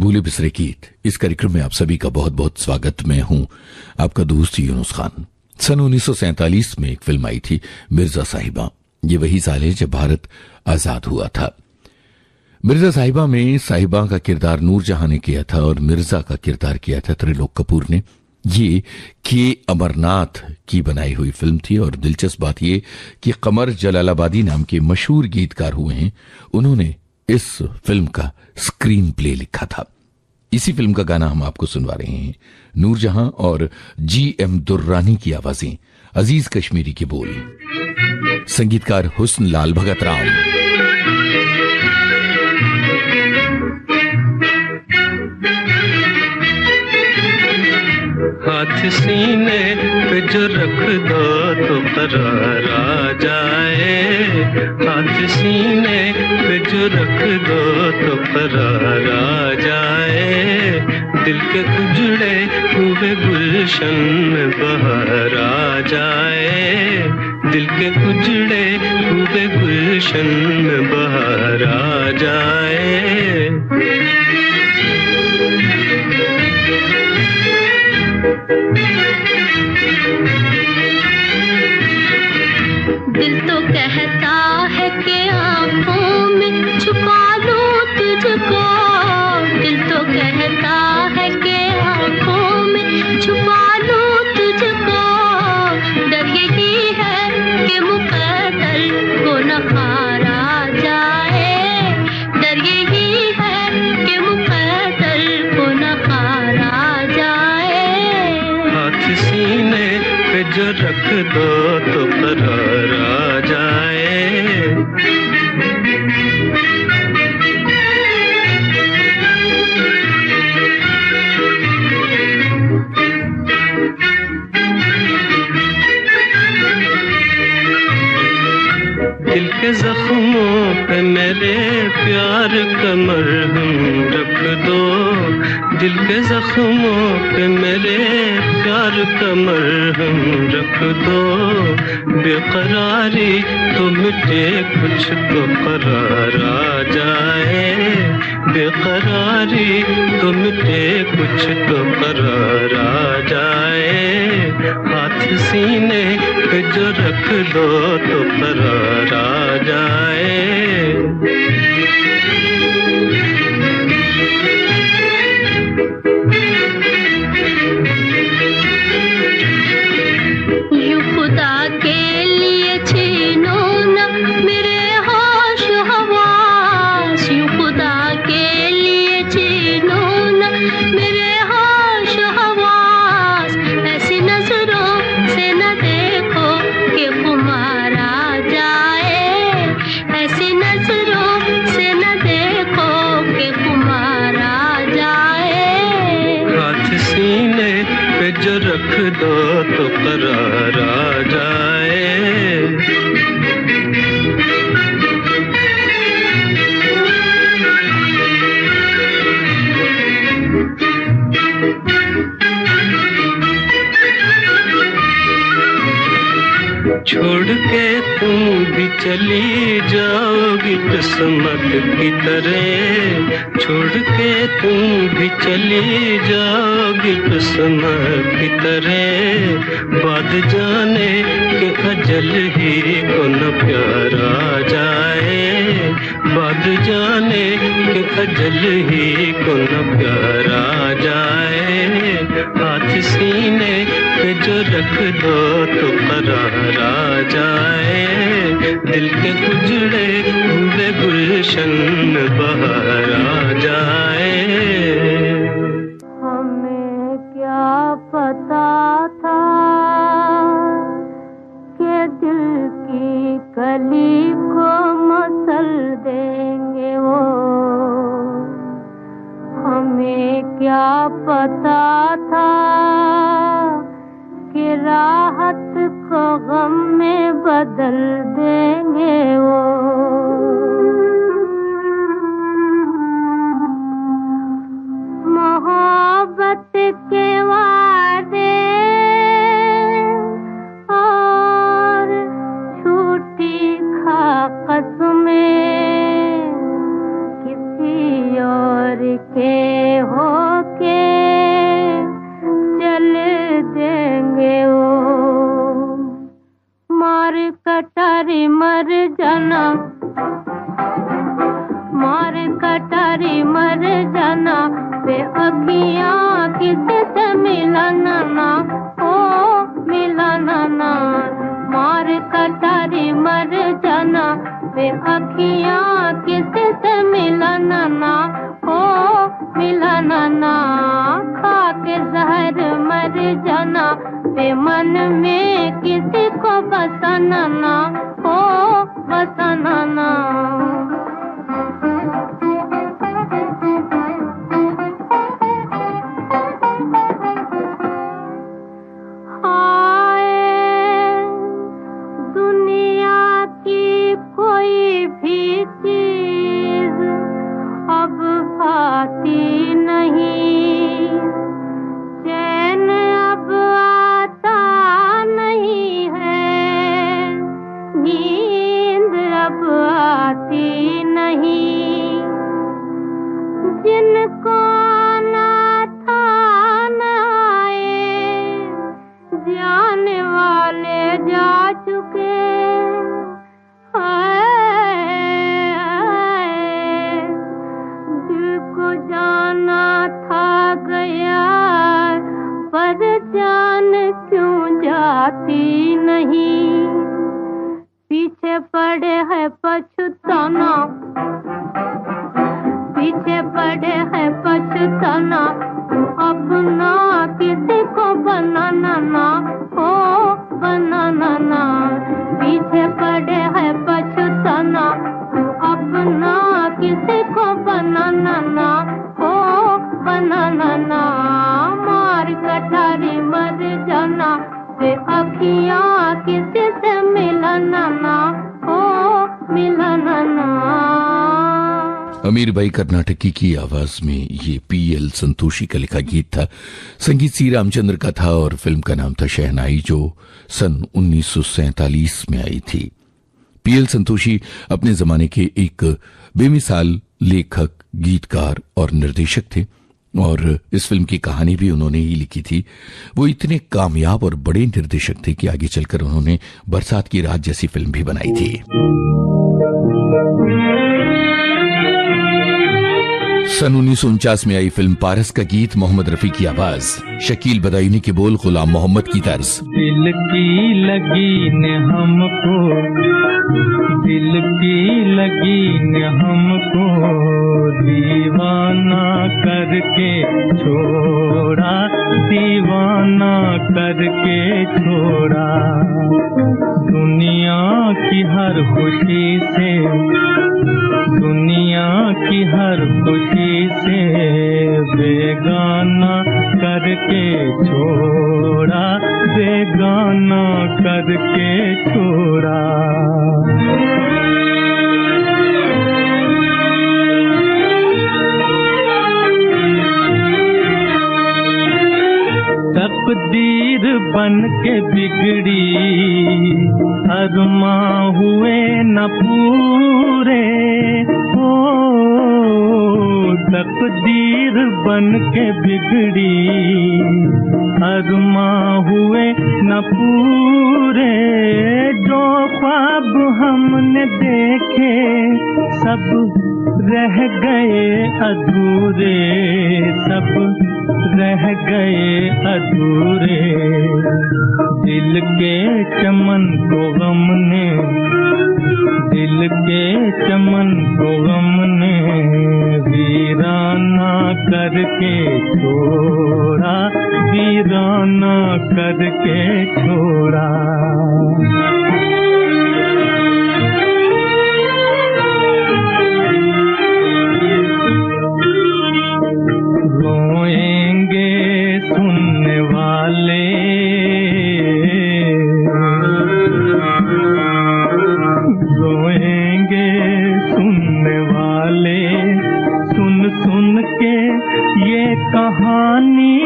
भूले बिसरे गीत, इस कार्यक्रम में आप सभी का बहुत बहुत स्वागत। मैं हूं आपका दोस्त यूनुस खान। सन 1947 में एक फिल्म आई थी, मिर्जा साहिबा। ये वही साल है जब भारत आजाद हुआ था। मिर्जा साहिबा में साहिबा का किरदार नूरजहां ने किया था और मिर्जा का किरदार किया था त्रिलोक कपूर ने। ये के अमरनाथ की बनाई हुई फिल्म थी और दिलचस्प बात यह कि कमर जलालाबादी नाम के मशहूर गीतकार हुए हैं, उन्होंने इस फिल्म का स्क्रीन प्ले लिखा था। इसी फिल्म का गाना हम आपको सुनवा रहे हैं। नूरजहां और GM दुर्रानी की आवाजें, अजीज कश्मीरी के बोल, संगीतकार हुस्न लाल भगत राम। हाथ सीने पे जो रख दो तो करार आ जाए, हाथ सीने पे जो रख दो तो करार आ जाए। दिल के उजड़े हुए गुलशन में बहार आ जाए, दिल के उजड़े हुए गुलशन में बहार आ जाए। दिल तो कहता है कि आंखों में छुपा लूं तुझको, दिल तो कहता है कि आंखों में छुपा लूं तुझको। डर यही है कि मुकद्दर को न हारा जाए, डर यही है कि मुकद्दर को न हारा जाए। हाथ सीने पे जो रख दो तो करार आ जाए। दिल के जख्मों पे मेरे प्यार का मरहम रख दो, दिल के जख्मों पे मेरे प्यार का मरहम रख दो। बेकरारी तो मिटे कुछ तो करार आ जाए, बेकरारी तो मिटे कुछ तो करार आ जाए। हाथ सीने पे जो रख दो तो करार आ जाए। यूं खुदा के लिए छीनो न मेरे होश हवास, यूं खुदा के लिए छीनो न मेरे होश हवास। ऐसी नजरों से न देखो कि खुमार आ जाए, ऐसी नजरों से न देखो कि खुमार आ जाए। हाथ सीने पे जो रख दो तो करार आ जाए। छोड़ के तुम भी चली जाओगी किस्मत की तरह, छोड़ के तुम भी चली जाओगी किस्मत की तरह। बाद जाने के अजल ही को न प्यार आ जाए, बाद जाने के अजल ही को न प्यार आ जाए। हाथ सीने पे जो रख दो तो करार आ जाए, दिल के उजड़े हुए गुलशन में बहार आ जाए। हमें क्या पता था कि दिल की कली को मसल देंगे वो, हमें क्या पता था कि राहत को गम में बदल देंगे वो। मोहब्बत के वादे और झूठी खा कसमें किसी और के होके चल देंगे वो। मार कटारी मर जाना, मार कटारी मर जाना, वे अखियाँ किसी से मिलाना ना, ओ मिलाना ना। मार कटारी मर जाना, वे अखियाँ किसी से मिलाना ना, ओ मिलाना ना। खा के जहर मर जाना, वे मन में किसी को बसाना ना, ओ बसाना ना। आती नहीं, चैन अब आता नहीं है, नींद अब आती नहीं। जिनको आना था न आए, जाने वाले जा चुके। जाना था गया, पर जान क्यों जाती नहीं। पीछे पड़े है पछताना, पीछे पड़े है पछताना, तू अपना किसी को बनाना ना, ओ बनाना ना। पीछे पड़े है पछताना, तू अपना किसी को बनाना ना, ओ बनाना ना। मार कटारी मर जाना, वे अखियाँ किसी से मिलाना ना, ओ मिलाना ना। अमीर भाई कर्नाटकी की आवाज में ये पीएल संतोषी का लिखा गीत था। संगीत सी रामचंद्र का था और फिल्म का नाम था शहनाई, जो सन 1947 में आई थी। पीएल संतोषी अपने जमाने के एक बेमिसाल लेखक, गीतकार और निर्देशक थे और इस फिल्म की कहानी भी उन्होंने ही लिखी थी। वो इतने कामयाब और बड़े निर्देशक थे कि आगे चलकर उन्होंने बरसात की रात जैसी फिल्म भी बनाई थी। सन 1949 में आई फिल्म पारस का गीत, मोहम्मद रफी की आवाज, शकील बदायूनी के बोल, गुलाम मोहम्मद की तर्ज। दिल की लगी ने हमको, दिल की लगी ने हमको दीवाना करके छोड़ा, दीवाना करके छोड़ा। दुनिया की हर खुशी से, दुनिया की हर खुशी से बेगाना करके छोड़ा, बेगाना करके छोड़ा। तकदीर बन के बिगड़ी, अरमां हुए न पूरे। ओ तकदीर बन के बिगड़ी, अरमां हुए न पूरे। जो ख्वाब हमने देखे सब रह गए अधूरे, सब रह गए अधूरे। दिल के चमन को गम ने, दिल के चमन को गम ने वीराना करके छोड़ा, वीराना करके छोड़ा। रोएंगे सुनने वाले, रोएंगे सुनने वाले, सुन सुन के ये कहानी,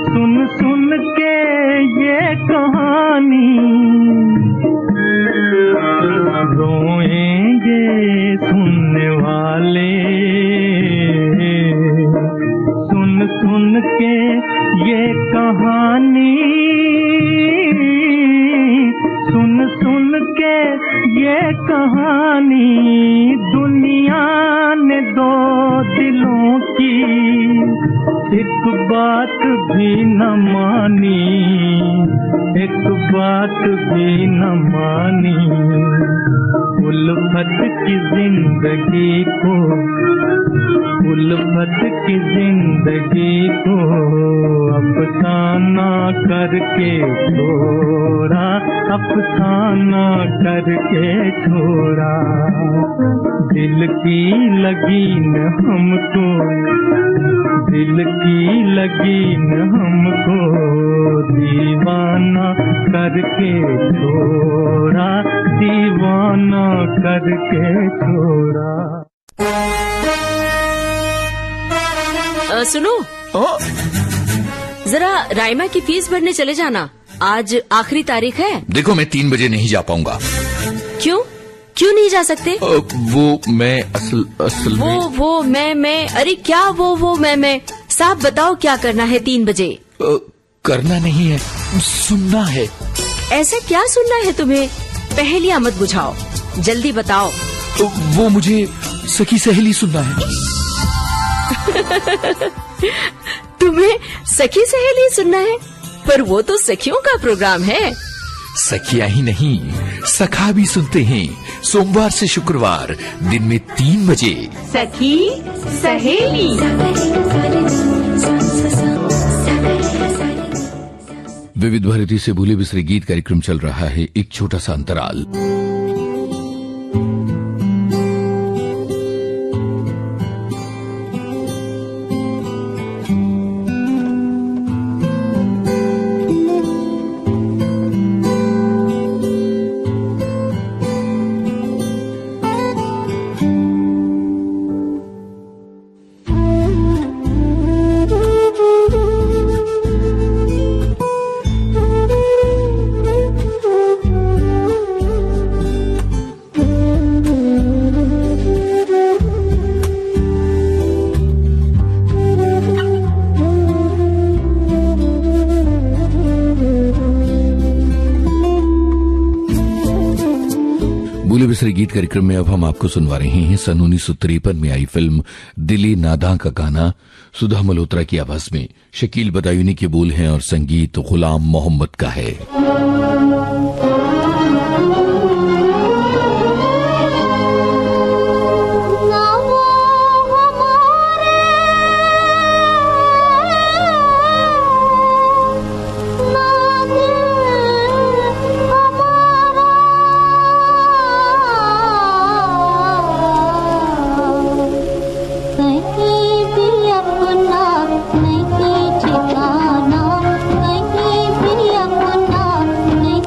सुन सुन के ये कहानी। रोएंगे सुनने वाले, एक बात भी न मानी, एक बात भी न मानी, उल्फत की जिंदगी को, उल्फत की जिंदगी को अफसाना करके छोड़ा, अफसाना करके छोड़ा। दिल की लगीन हमको, दिल की लगीन हमको दीवाना करके छोड़ा, दीवाना करके छोड़ा। सुनो, जरा राइमा की फीस भरने चले जाना, आज आखिरी तारीख है। देखो मैं 3 बजे नहीं जा पाऊंगा। क्यों क्यों नहीं जा सकते? वो मैं असल में वो मैं अरे क्या वो मैं साहब बताओ क्या करना है 3 बजे? करना नहीं है, सुनना है। ऐसा क्या सुनना है तुम्हें? पहेलियां मत बुझाओ, जल्दी बताओ। वो मुझे सखी सहेली सुनना है। तुम्हें सखी सहेली सुनना है? पर वो तो सखियों का प्रोग्राम है। सखियां ही नहीं, सखा भी सुनते हैं, सोमवार से शुक्रवार दिन में 3 बजे। सखी सहेली। विविध भारती से भूले बिसरे गीत कार्यक्रम चल रहा है, एक छोटा सा अंतराल। भूले बिसरे गीत कार्यक्रम में अब हम आपको सुनवा रहे हैं सन 1953 में आई फिल्म दिली नादा का गाना। सुधा मल्होत्रा की आवाज में शकील बदायूनी के बोल हैं और संगीत गुलाम मोहम्मद का है। नहीं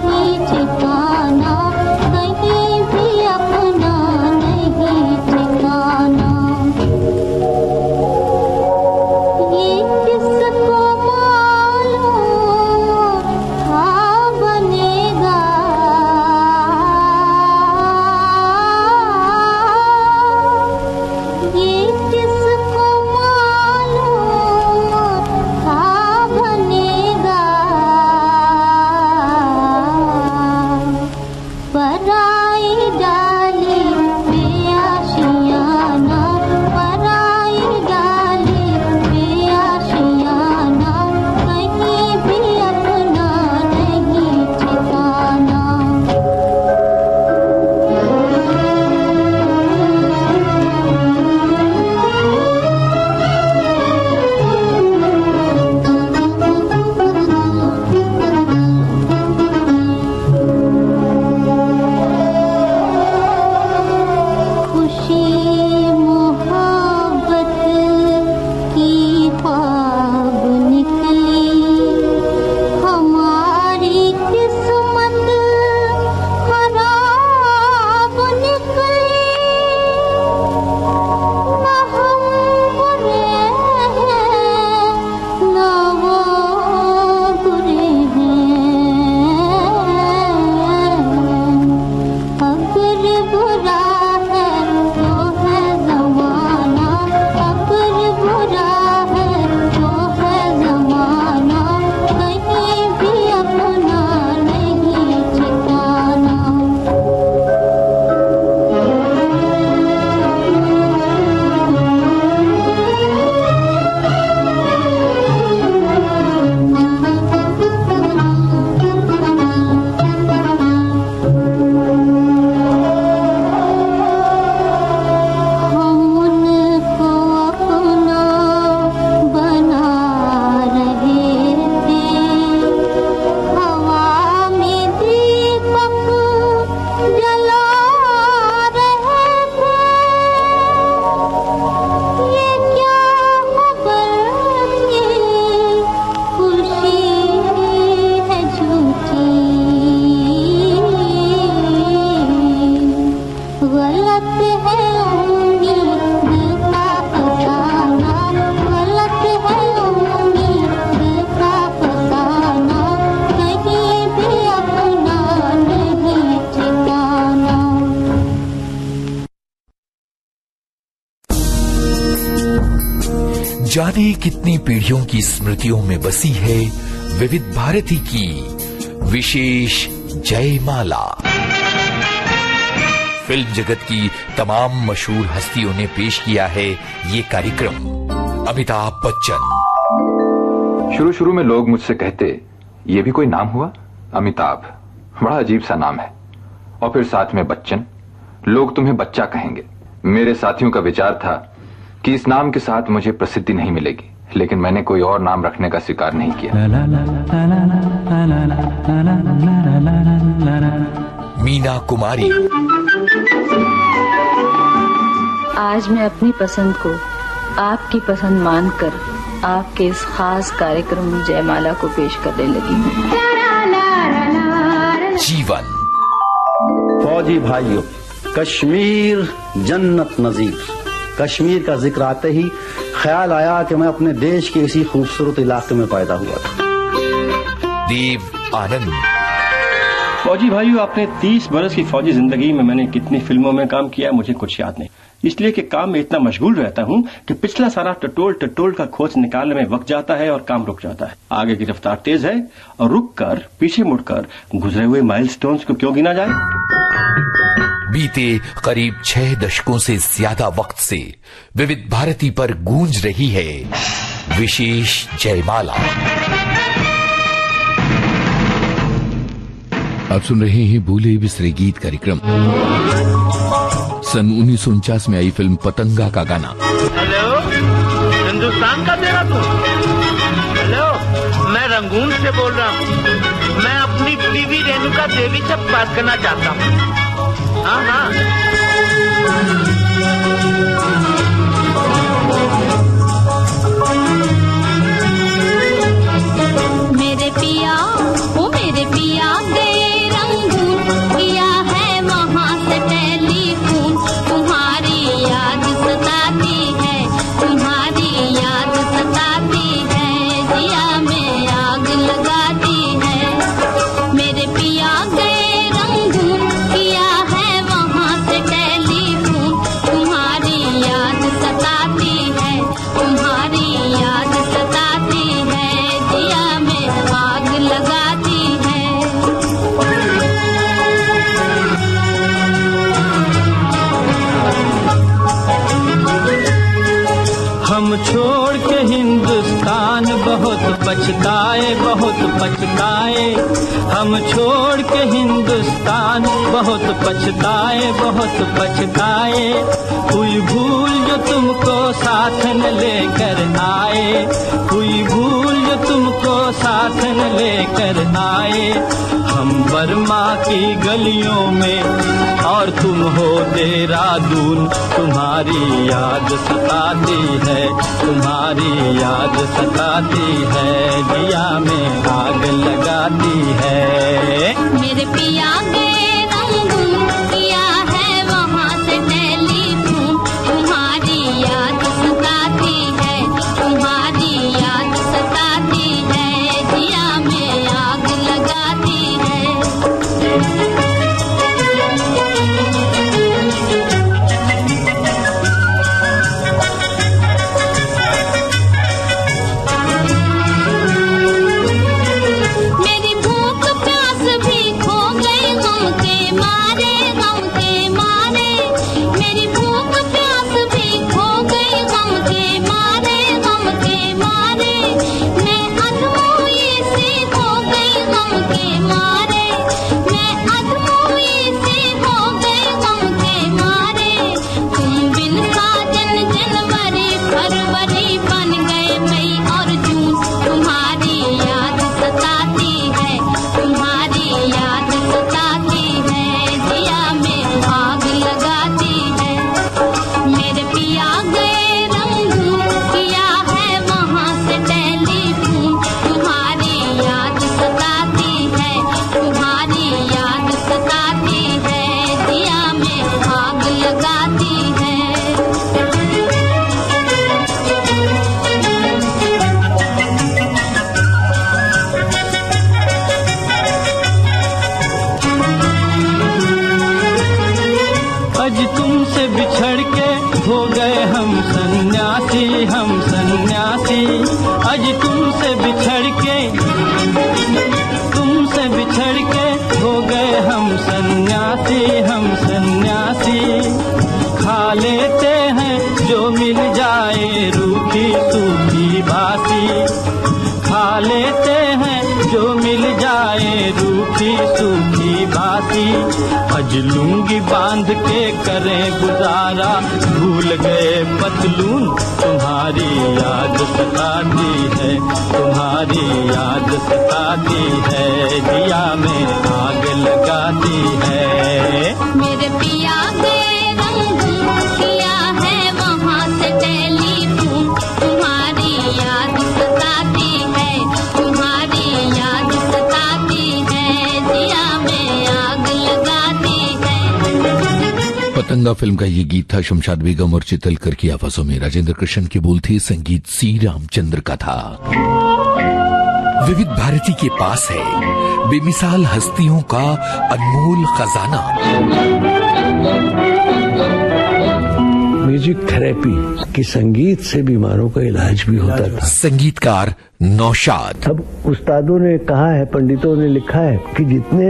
जाने कितनी पीढ़ियों की स्मृतियों में बसी है विविध भारती की विशेष जयमाला। फिल्म जगत की तमाम मशहूर हस्तियों ने पेश किया है ये कार्यक्रम। अमिताभ बच्चन। शुरू में लोग मुझसे कहते, ये भी कोई नाम हुआ? अमिताभ, बड़ा अजीब सा नाम है। और फिर साथ में बच्चन, लोग तुम्हें बच्चा कहेंगे। मेरे साथियों का विचार था कि इस नाम के साथ मुझे प्रसिद्धि नहीं मिलेगी, लेकिन मैंने कोई और नाम रखने का स्वीकार नहीं किया। मीना कुमारी। आज मैं अपनी पसंद को आपकी पसंद मानकर आपके इस खास कार्यक्रम जयमाला को पेश करने लगी हूँ। जीवन। फौजी भाइयों, कश्मीर जन्नत नजीर। कश्मीर का जिक्र आते ही ख्याल आया कि मैं अपने देश के इसी खूबसूरत इलाके में पैदा हुआ था। देव आनंद। फौजी भाइयों, अपने 30 बरस की फौजी जिंदगी में मैंने कितनी फिल्मों में काम किया मुझे कुछ याद नहीं, इसलिए कि काम में इतना मशगूल रहता हूं कि पिछला सारा टटोल का खोज निकालने में वक्त जाता है और काम रुक जाता है। आगे की रफ्तार तेज है और रुक कर पीछे मुड़कर गुजरे हुए माइलस्टोन्स को क्यों गिना जाए। बीते करीब 6 दशकों से ज्यादा वक्त से विविध भारती पर गूंज रही है विशेष जयमाला। आप सुन रहे हैं भूले बिसरे गीत कार्यक्रम। सन 1949 में आई फिल्म पतंगा का गाना। हेलो, हिंदुस्तान का तेरा तू। हेलो, मैं रंगून से बोल रहा हूँ। मैं अपनी बीवी रेणुका देवी से बात करना चाहता हूँ। हाँ। मेरे पिया, ओ मेरे पिया गए रंगून, किया है वहाँ से टेलीफोन। तुम्हारी याद सताती है, तुम्हारी याद सताती है, जिया में आग लगाती है। मेरे पिया गए रंगून, किया है वहाँ से टेलीफोन। तुम्हारी याद सताती है, तुम्हारी याद सताती है, जिया में आग लगाती है। हम छोड़ के हिंदुस्तान बहुत पछताए, बहुत पछताए। हम छोड़ के हिंदुस्तान बहुत पछताए, बहुत पछताए। कोई भूल जो तुमको साथ न लेकर आए, कोई भूल जो तुमको साथ न लेकर आए। हम बर्मा की गलियों में और तुम हो देहरादून। तुम्हारी याद सताती है, तुम्हारी याद सताती है, जिया में आग लगाती है। मेरे पिया गए रंगून, किया है वहाँ से टेलीफोन। तुम्हारी याद सताती है, तुम्हारी याद सताती है, जिया में आग लगाती है। मेरी भूख प्यास भी खो गई गम के मारे, गम के मारे। मेरी भूख प्यास भी खो गई गम के मारे, गम के मारे। मैं अधमोई सी हो गई गम के मारे, मैं अधमोई सी हो गई गम के मारे। तुम बिन साजन जनवरी फरवरी बन गए मई और जून। तुम्हारी याद सताती है, तुम्हारी याद सताती है, जिया में आग लगाती है। मेरे पिया गए रंगून, किया है वहाँ से टेलीफोन। तुम्हारी याद सताती है, तुम्हारी याद सताती है, जिया में आग लगाती है। जाए रूखी सूखी बासी, खा लेते हैं जो मिल जाए रूखी सूखी बासी। अज लूंगी बांध के करें गुजारा, भूल गए पतलून तुम्हारी याद सताती है, तुम्हारी याद सताती है, दिया में आग लगाती है। मेरे पिया के रंग किया है वहाँ से टेलीफोन, तुम्हारी याद सताती है, तुम्हारी याद सताती है, दिया में आग लगाती है। पतंगा फिल्म का ये गीत था शमशाद बेगम और चितलकर की आवाजों में। राजेंद्र कृष्ण की बोल थी, संगीत सी रामचंद्र का था। विविध भारती के पास है बेमिसाल हस्तियों का अनमोल खजाना। म्यूजिक थेरेपी की संगीत से बीमारों का इलाज भी होता था। संगीतकार नौशाद। अब उस्तादों ने कहा है, पंडितों ने लिखा है कि जितने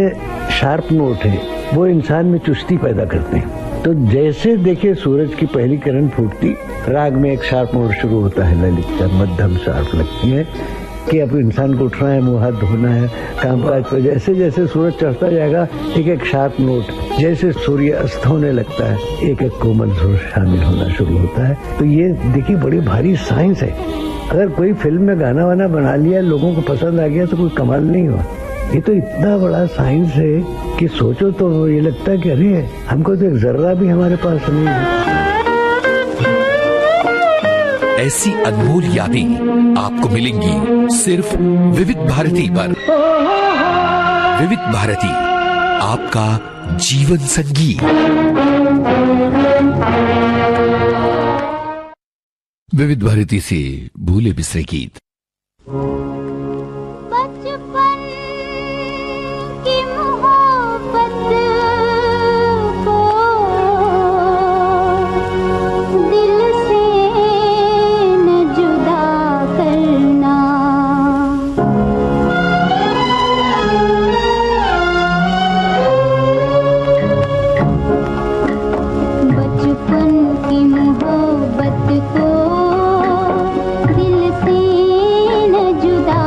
शार्प नोट हैं वो इंसान में चुस्ती पैदा करते हैं। तो जैसे देखिए सूरज की पहली किरण फूटती, राग में एक शार्प नोट शुरू होता है, ललित का मध्यम शार्प लगती है कि अब इंसान को उठना है, मुंह हाथ धोना है, कामकाज पर। जैसे जैसे सूरज चढ़ता जाएगा एक एक शार्प नोट, जैसे सूर्य अस्त होने लगता है एक एक कोमल सुर शामिल होना शुरू होता है। तो ये देखिए बड़ी भारी साइंस है। अगर कोई फिल्म में गाना वाना बना लिया, लोगों को पसंद आ गया तो कोई कमाल नहीं हुआ। ये तो इतना बड़ा साइंस है कि सोचो तो ये लगता है कि अरे हमको तो एक जर्रा भी हमारे पास नहीं है। ऐसी अनमोल यादें आपको मिलेंगी सिर्फ विविध भारती पर। विविध भारती, आपका जीवन संगीत। विविध भारती से भूले बिसरे गीत। बचपन की मोहब्बत को दिल से न जुदा करना, बचपन की मोहब्बत को दिल से न जुदा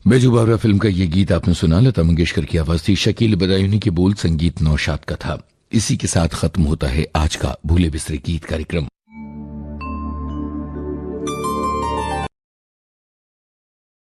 बेजुबावरा फिल्म का ये गीत आपने सुना, लता मंगेशकर की आवाज थी, शकील बदायूनी के बोल, संगीत नौशाद का था। इसी के साथ खत्म होता है आज का भूले बिसरे गीत कार्यक्रम।